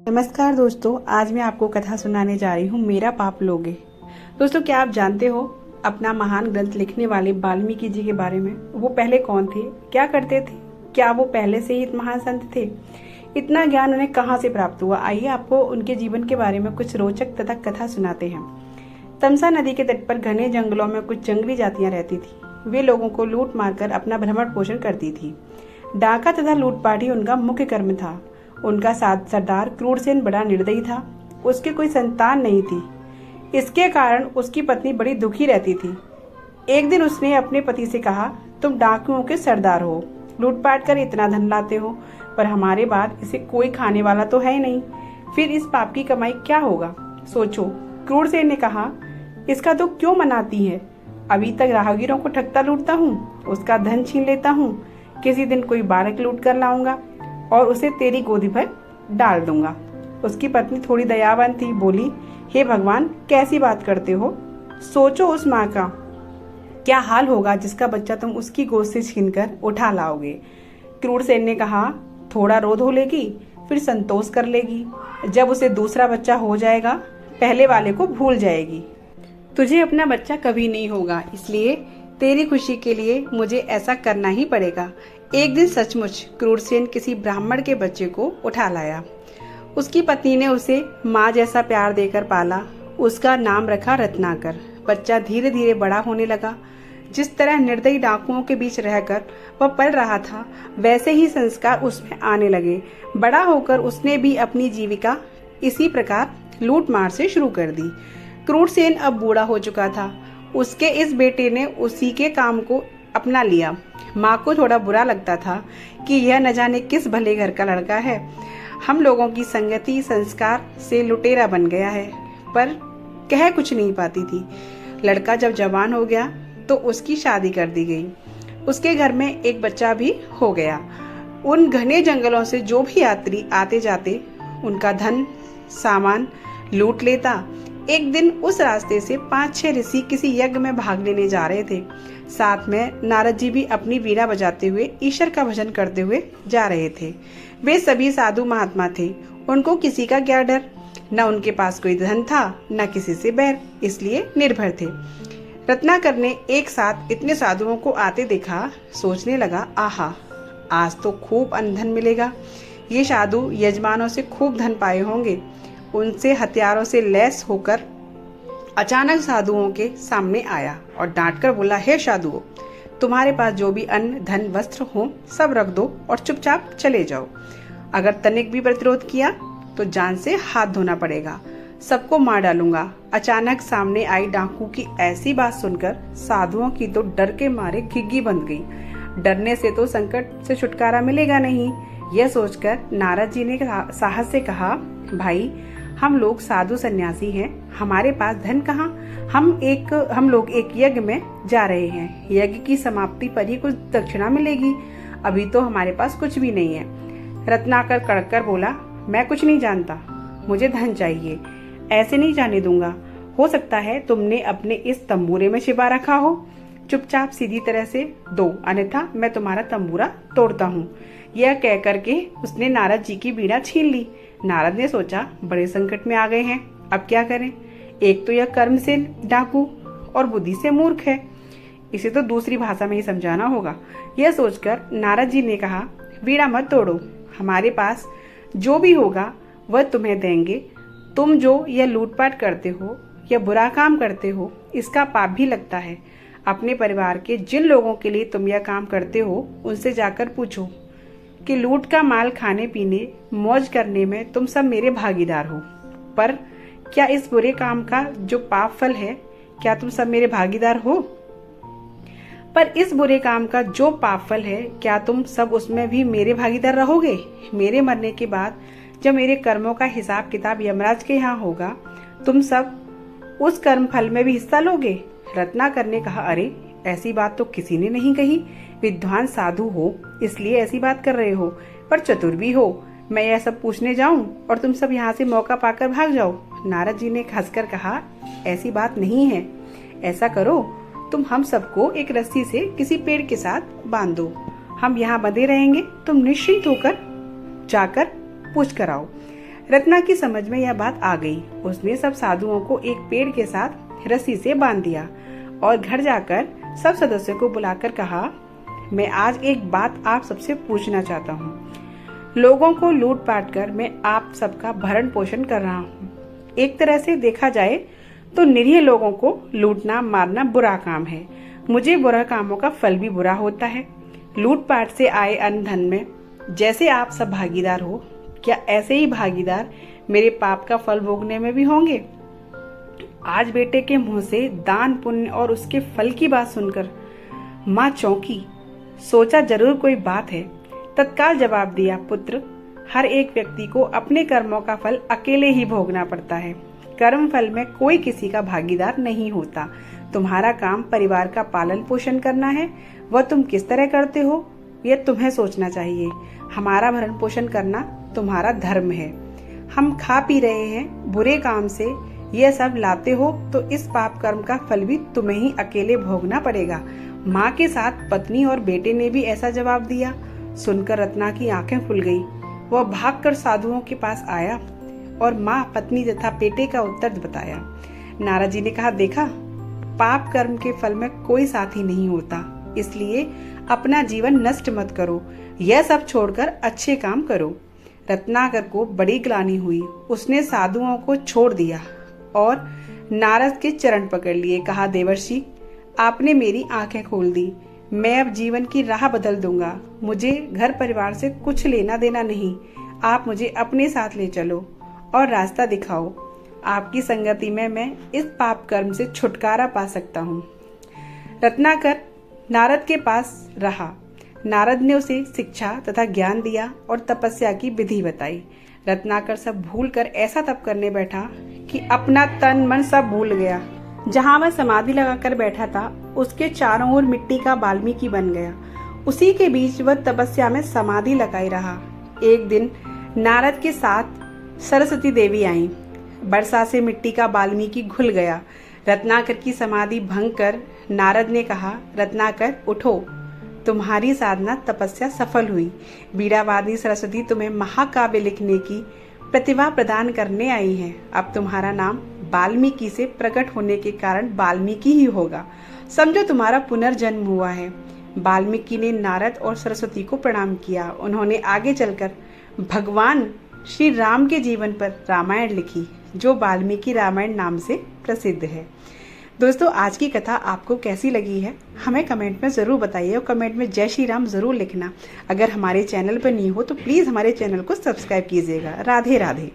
नमस्कार दोस्तों, आज मैं आपको कथा सुनाने जा रही हूँ मेरा पाप लोगे। दोस्तों, क्या आप जानते हो अपना महान ग्रंथ लिखने वाले वाल्मीकि जी के बारे में? वो पहले कौन थे, क्या करते थे? क्या वो पहले से ही महान संत थे? इतना ज्ञान उन्हें कहाँ से प्राप्त हुआ? आइए आपको उनके जीवन के बारे में कुछ रोचक तथा कथा सुनाते हैं। तमसा नदी के तट पर घने जंगलों में कुछ जंगली जातियां रहती थी। वे लोगों को लूट मारकर अपना भरण पोषण करती थी। डाका तथा लूटपाट ही उनका मुख्य कर्म था। उनका सरदार क्रूरसेन बड़ा निर्दयी था। उसकी कोई संतान नहीं थी। इसके कारण उसकी पत्नी बड़ी दुखी रहती थी। एक दिन उसने अपने पति से कहा, तुम डाकुओं के सरदार हो, लूटपाट कर इतना धन लाते हो, पर हमारे बाद इसे कोई खाने वाला तो है ही नहीं। फिर इस पाप की कमाई क्या होगा? सोचो। क्रूरसेन ने कहा, इसका तो क्यों मनाती है? अभी तक राहगीरों को ठगता लूटता हूँ, उसका धन छीन लेता हूँ। किसी दिन कोई बालक लूट कर लाऊंगा और उसे तेरी गोदी पर डाल दूंगा। उसकी पत्नी थोड़ी दयावान थी, बोली, हे भगवान, कैसी बात करते हो? सोचो उस माँ का क्या हाल होगा जिसका बच्चा तुम उसकी गोद से छीनकर उठा लाओगे। क्रूरसेन ने कहा, थोड़ा रो धो लेगी, फिर संतोष कर लेगी। जब उसे दूसरा बच्चा हो जाएगा, पहले वाले को भूल जाएगी। तुझे अपना बच्चा कभी नहीं होगा, इसलिए तेरी खुशी के लिए मुझे ऐसा करना ही पड़ेगा। एक दिन सचमुच क्रूरसेन किसी ब्राह्मण के बच्चे को उठा लाया। उसकी पत्नी ने उसे माँ जैसा प्यार देकर पाला। उसका नाम रखा रत्नाकर। बच्चा धीरे धीरे बड़ा होने लगा। जिस तरह निर्दयी डाकुओं के बीच रहकर वह पल रहा था, वैसे ही संस्कार उसमें आने लगे। बड़ा होकर उसने भी अपनी जीविका इसी प्रकार लूट मार से शुरू कर दी। क्रूरसेन अब बूढ़ा हो चुका था। उसके इस बेटे ने उसी के काम को अपना लिया। माँ को थोड़ा बुरा लगता था कि यह न जाने किस भले घर का लड़का है। हम लोगों की संगति संस्कार से लुटेरा बन गया है, पर कह कुछ नहीं पाती थी। लड़का जब जवान हो गया तो उसकी शादी कर दी गई। उसके घर में एक बच्चा भी हो गया। उन घने जंगलों से जो भी यात्री आते जाते उनका धन सामान लूट लेता। एक दिन उस रास्ते से 5-6 ऋषि किसी यज्ञ में भाग लेने जा रहे थे। साथ में नारद जी भी अपनी वीणा बजाते हुए ईश्वर का भजन करते हुए जा रहे थे। वे सभी साधु महात्मा थे। उनको किसी का क्या डर? न उनके पास कोई धन था, न किसी से बैर, इसलिए निर्भय थे। रत्नाकर ने एक साथ इतने साधुओं को आते देखा। सोचने लगा, आहा, आज तो खूब अन्न धन मिलेगा। ये साधु यजमानों से खूब धन पाए होंगे। उनसे हथियारों से लैस होकर अचानक साधुओं के सामने आया और डांटकर बोला, हे साधुओं, तुम्हारे पास जो भी अन्न धन वस्त्र हो सब रख दो और चुपचाप चले जाओ। अगर तनिक भी प्रतिरोध किया तो जान से हाथ धोना पड़ेगा, सबको मार डालूंगा। अचानक सामने आई डाकू की ऐसी बात सुनकर साधुओं की तो डर के मारे घिघी बंध गई। डरने से तो संकट से छुटकारा मिलेगा नहीं। यह सोचकर नारद जी ने साहस से कहा, भाई, हम लोग साधु सन्यासी हैं, हमारे पास धन कहाँ? हम लोग एक यज्ञ में जा रहे हैं। यज्ञ की समाप्ति पर ही कुछ दक्षिणा मिलेगी। अभी तो हमारे पास कुछ भी नहीं है। रत्नाकर कड़कर बोला, मैं कुछ नहीं जानता, मुझे धन चाहिए, ऐसे नहीं जाने दूंगा। हो सकता है तुमने अपने इस तंबूरे में छिपा रखा हो। चुपचाप सीधी तरह से दो, अन्यथा मैं तुम्हारा तंबूरा तोड़ता हूँ। यह कह करके उसने नारद जी की वीणा छीन ली। नारद ने सोचा, बड़े संकट में आ गए हैं, अब क्या करें? एक तो यह कर्म से डाकू और बुद्धि से मूर्ख है, इसे तो दूसरी भाषा में ही समझाना होगा। यह सोचकर नारद जी ने कहा, वीणा मत तोड़ो, हमारे पास जो भी होगा वह तुम्हें देंगे। तुम जो यह लूटपाट करते हो, यह बुरा काम करते हो, इसका पाप भी लगता है। अपने परिवार के जिन लोगों के लिए तुम यह काम करते हो, उनसे जाकर पूछो कि लूट का माल खाने पीने मौज करने में तुम सब मेरे भागीदार हो, पर क्या इस बुरे काम का जो पाप फल है, क्या तुम सब मेरे भागीदार हो? पर इस बुरे काम का जो पाप फल है, क्या तुम सब उसमें भी मेरे भागीदार रहोगे? मेरे मरने के बाद जब मेरे कर्मों का हिसाब किताब यमराज के यहाँ होगा, तुम सब उस कर्म फल में भी हिस्सा लोगे? रत्नाकर ने कहा, अरे, ऐसी बात तो किसी ने नहीं कही। विद्वान साधु हो इसलिए ऐसी बात कर रहे हो, पर चतुर भी हो। मैं यह सब पूछने जाऊं और तुम सब यहाँ से मौका पाकर भाग जाओ? नारद जी ने हंसकर कहा, ऐसी बात नहीं है। ऐसा करो, तुम हम सबको एक रस्सी से किसी पेड़ के साथ बांध दो। हम यहाँ बंधे रहेंगे, तुम निश्चिंत होकर जाकर पूछ कर आओ। रत्ना की समझ में यह बात आ गई। उसने सब साधुओं को एक पेड़ के साथ रस्सी से बांध दिया और घर जाकर सब सदस्यों को बुलाकर कहा, मैं आज एक बात आप सबसे पूछना चाहता हूँ। लोगों को लूट पाट कर मैं आप सबका भरण पोषण कर रहा हूँ। एक तरह से देखा जाए तो निरीह लोगों को लूटना मारना बुरा काम है। मुझे बुरा कामों का फल भी बुरा होता है। लूटपाट से आए अन्न धन में जैसे आप सब भागीदार हो, क्या ऐसे ही भागीदार मेरे पाप का फल भोगने में भी होंगे? आज बेटे के मुंह से दान पुण्य और उसके फल की बात सुनकर माँ चौंकी। सोचा जरूर कोई बात है। तत्काल जवाब दिया, पुत्र, हर एक व्यक्ति को अपने कर्मों का फल अकेले ही भोगना पड़ता है। कर्म फल में कोई किसी का भागीदार नहीं होता। तुम्हारा काम परिवार का पालन पोषण करना है। वह तुम किस तरह करते हो यह तुम्हें सोचना चाहिए। हमारा भरण पोषण करना तुम्हारा धर्म है। हम खा पी रहे हैं, बुरे काम से यह सब लाते हो तो इस पाप कर्म का फल भी तुम्हें ही अकेले भोगना पड़ेगा। माँ के साथ पत्नी और बेटे ने भी ऐसा जवाब दिया। सुनकर रत्ना की आंखें खुल गई। वह भागकर साधुओं के पास आया और माँ, पत्नी तथा बेटे का उत्तर बताया। नारद जी ने कहा, देखा, पाप कर्म के फल में कोई साथी नहीं होता, इसलिए अपना जीवन नष्ट मत करो। यह सब छोड़कर अच्छे काम करो। रत्नाकर को बड़ी ग्लानि हुई। उसने साधुओं को छोड़ दिया और नारद के चरण पकड़ लिए। कहा, देवर्षि, आपने मेरी आंखें खोल दी। मैं अब जीवन की राह बदल दूंगा। मुझे घर परिवार से कुछ लेना देना नहीं। आप मुझे अपने साथ ले चलो और रास्ता दिखाओ। आपकी संगति में मैं इस पाप कर्म से छुटकारा पा सकता हूँ। रत्नाकर नारद के पास रहा। नारद ने उसे शिक्षा तथा ज्ञान दिया और तपस्या की विधि बताई। रत्नाकर सब भूलकर ऐसा तप करने बैठा कि अपना तन मन सब भूल गया। जहाँ वह समाधि लगाकर बैठा था उसके चारों ओर मिट्टी का वाल्मीकि बन गया। उसी के बीच वह तपस्या में समाधि लगाई रहा। एक दिन नारद के साथ सरस्वती देवी आईं। वर्षा से मिट्टी का वाल्मीकि घुल गया। रत्नाकर की समाधि भंग कर नारद ने कहा, रत्नाकर, उठो, तुम्हारी साधना तपस्या सफल हुई। बीड़ावादी सरस्वती तुम्हें महाकाव्य लिखने की प्रतिभा प्रदान करने आई है। अब तुम्हारा नाम वाल्मीकि से प्रकट होने के कारण वाल्मीकि ही होगा। समझो तुम्हारा पुनर्जन्म हुआ है। वाल्मीकि ने नारद और सरस्वती को प्रणाम किया। उन्होंने आगे चलकर भगवान श्री राम के जीवन पर रामायण लिखी, जो वाल्मीकि रामायण नाम से प्रसिद्ध है। दोस्तों, आज की कथा आपको कैसी लगी है हमें कमेंट में ज़रूर बताइए और कमेंट में जय श्री राम ज़रूर लिखना। अगर हमारे चैनल पर नहीं हो तो प्लीज़ हमारे चैनल को सब्सक्राइब कीजिएगा। राधे राधे।